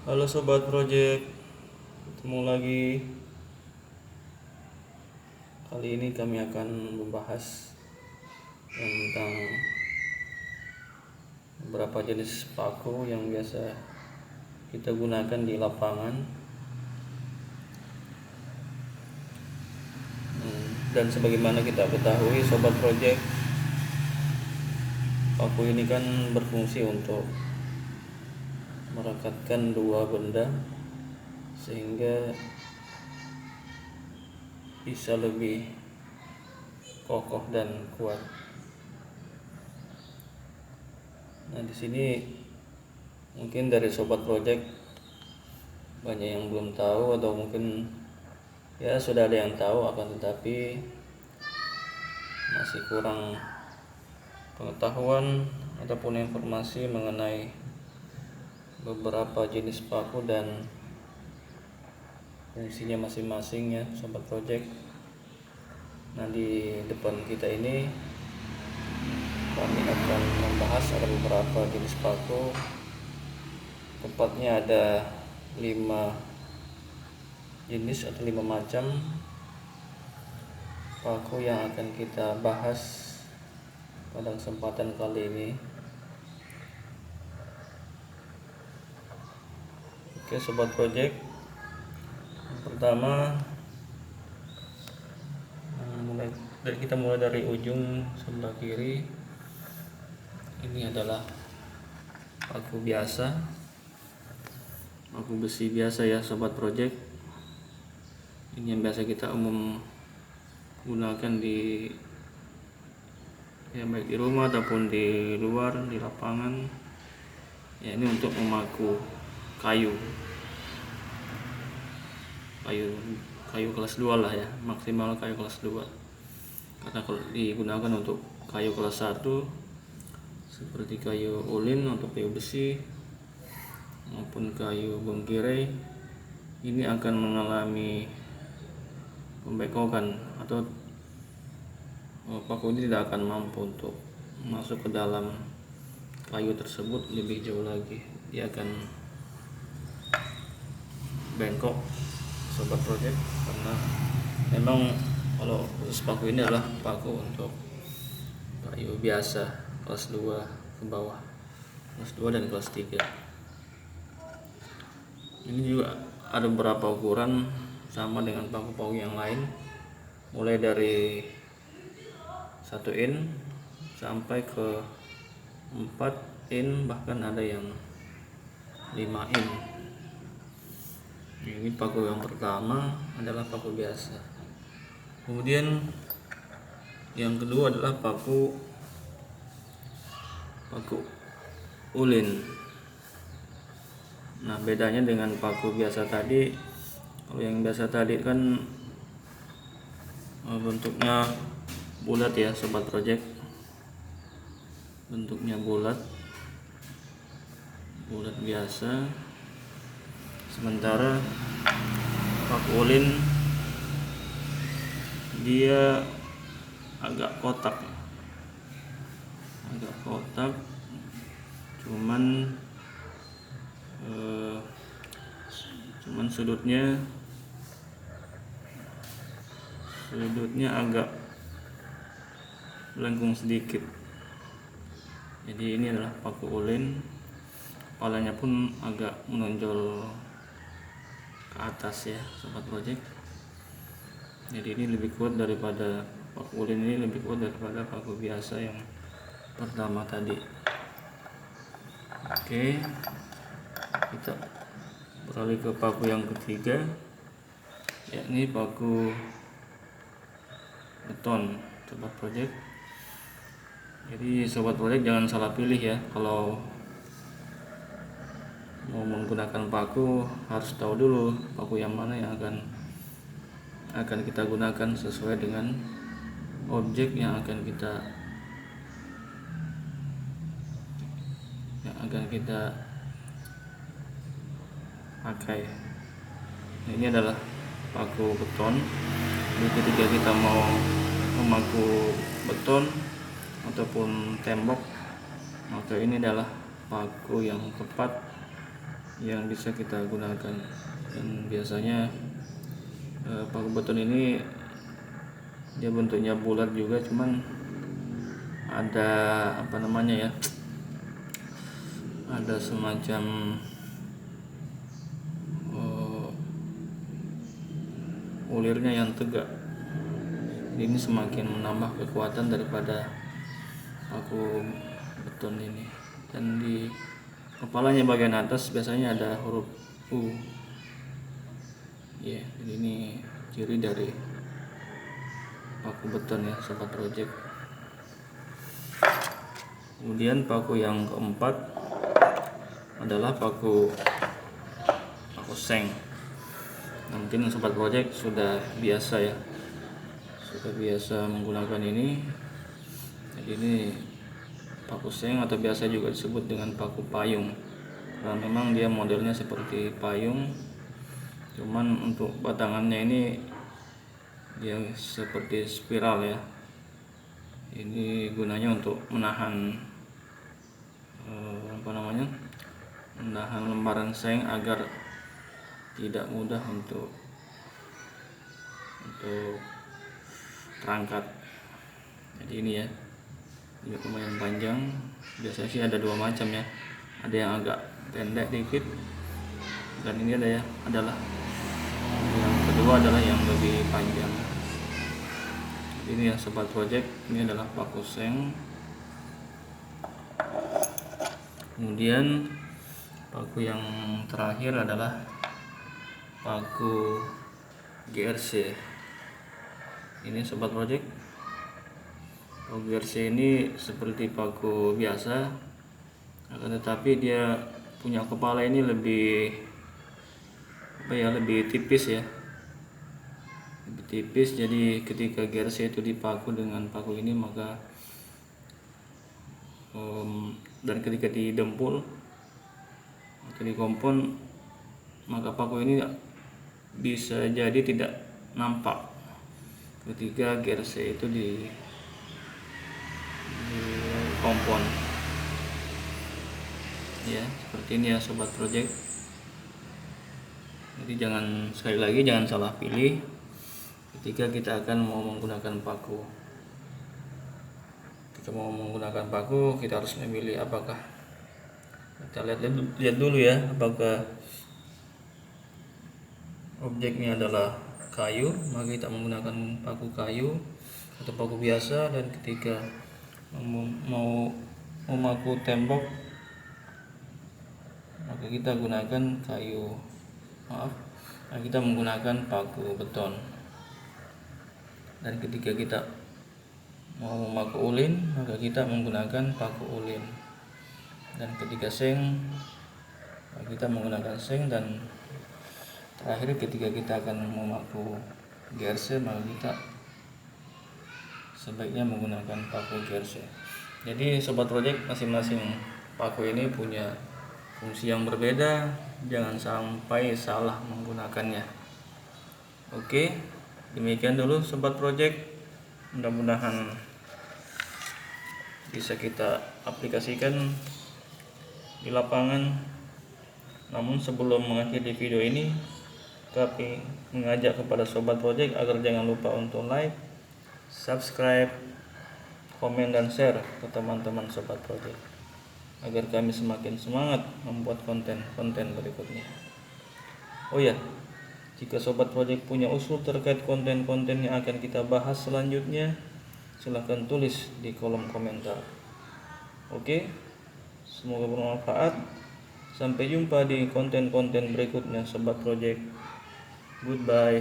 Halo Sobat Project, ketemu lagi. Kali ini kami akan membahas tentang beberapa jenis paku yang biasa kita gunakan di lapangan. Dan sebagaimana kita ketahui Sobat Project, paku ini kan berfungsi untuk merekatkan dua benda sehingga bisa lebih kokoh dan kuat. Nah, di sini mungkin dari Sobat Project banyak yang belum tahu atau mungkin ya sudah ada yang tahu, akan tetapi masih kurang pengetahuan ataupun informasi mengenai beberapa jenis paku dan fungsinya masing-masing ya Sobat Project. Nah, di depan kita ini kami akan membahas ada beberapa jenis paku, tepatnya ada 5 jenis atau 5 macam paku yang akan kita bahas pada kesempatan kali ini. Oke Sobat Project, yang pertama kita mulai dari ujung sebelah kiri. Ini adalah paku biasa, paku besi biasa ya Sobat Project. Ini yang biasa kita umum gunakan di baik di rumah ataupun di luar, di lapangan. Ya, ini untuk memaku kayu kelas 2 lah ya, maksimal kayu kelas 2. Karena kalau digunakan untuk kayu kelas 1 seperti kayu ulin untuk kayu besi maupun kayu bongkirei, ini akan mengalami pembekokan atau paku ini tidak akan mampu untuk masuk ke dalam kayu tersebut lebih jauh lagi. Dia akan bengkok Sobat Project, karena memang kalau khusus paku ini adalah paku untuk kayu biasa kelas 2 ke bawah, kelas 2 dan kelas 3. Ini juga ada beberapa ukuran sama dengan paku-paku yang lain, mulai dari 1 in sampai ke 4 in, bahkan ada yang 5 in. Ini paku yang pertama adalah paku biasa. Kemudian yang kedua adalah paku ulin. Nah, bedanya dengan paku biasa tadi, kalau yang biasa tadi kan bentuknya bulat ya Sobat Project, bentuknya bulat biasa. Sementara paku ulin dia agak kotak, cuman sudutnya agak melengkung sedikit. Jadi ini adalah paku ulin, kepalanya pun agak menonjol ke atas ya Sobat Project. Jadi ini lebih kuat daripada paku ulin, ini lebih kuat daripada paku biasa yang pertama tadi. Oke, kita beralih ke paku yang ketiga, yakni paku beton Sobat Project. Jadi Sobat Project jangan salah pilih ya, kalau mau menggunakan paku harus tahu dulu paku yang mana yang akan kita gunakan sesuai dengan objek yang akan kita pakai. Ini adalah paku beton. Jadi ketika kita mau memaku beton ataupun tembok, maka ini adalah paku yang tepat yang bisa kita gunakan. Dan biasanya paku beton ini dia bentuknya bulat juga, cuman ada apa namanya ya, ada semacam ulirnya yang tegak. Ini semakin menambah kekuatan daripada paku beton ini. Dan di kepalanya bagian atas biasanya ada huruf U. Ya, jadi ini ciri dari paku beton ya sobat project. Kemudian paku yang keempat adalah paku seng. Nah, mungkin sobat project sudah biasa ya, sudah biasa menggunakan ini. Jadi ini paku seng atau biasa juga disebut dengan paku payung. Nah, memang dia modelnya seperti payung, cuman untuk batangannya ini dia seperti spiral ya. Ini gunanya untuk menahan menahan lembaran seng agar tidak mudah untuk terangkat. Jadi ini ya, ini lumayan panjang. Biasanya sih ada dua macam ya, ada yang agak pendek dikit, dan ini adalah yang kedua adalah yang lebih panjang. Ini ya sobat project, ini adalah paku seng. Kemudian paku yang terakhir adalah paku GRC. Ini sobat project, paku GRC ini seperti paku biasa, akan tetapi dia punya kepala ini lebih tipis ya, lebih tipis. Jadi ketika GRC itu dipaku dengan paku ini, maka dan ketika didempul atau dikompon, maka paku ini bisa jadi tidak nampak ketika GRC itu dikompon ya. Seperti ini ya sobat project. Jadi sekali lagi jangan salah pilih ketika kita akan mau menggunakan paku. Kita mau menggunakan paku, kita harus memilih apakah, kita lihat dulu ya, apakah objeknya adalah kayu, maka kita menggunakan paku kayu atau paku biasa. Dan ketika mau memaku tembok, maka kita gunakan kita menggunakan paku beton. Dan ketika kita mau memaku ulin, maka kita menggunakan paku ulin. Dan ketika seng, kita menggunakan seng. Dan terakhir ketika kita akan memaku GRC, maka kita sebaiknya menggunakan paku GRC. Jadi sobat project, masing-masing paku ini punya fungsi yang berbeda, jangan sampai salah menggunakannya. Oke, demikian dulu sobat project, mudah-mudahan bisa kita aplikasikan di lapangan. Namun sebelum mengakhiri video ini, kami mengajak kepada sobat project agar jangan lupa untuk like, subscribe, komen, dan share ke teman-teman sobat project, agar kami semakin semangat membuat konten-konten berikutnya. Oh ya, jika sobat project punya usul terkait konten-konten yang akan kita bahas selanjutnya, silahkan tulis di kolom komentar. Oke, semoga bermanfaat. Sampai jumpa di konten-konten berikutnya sobat project. Goodbye.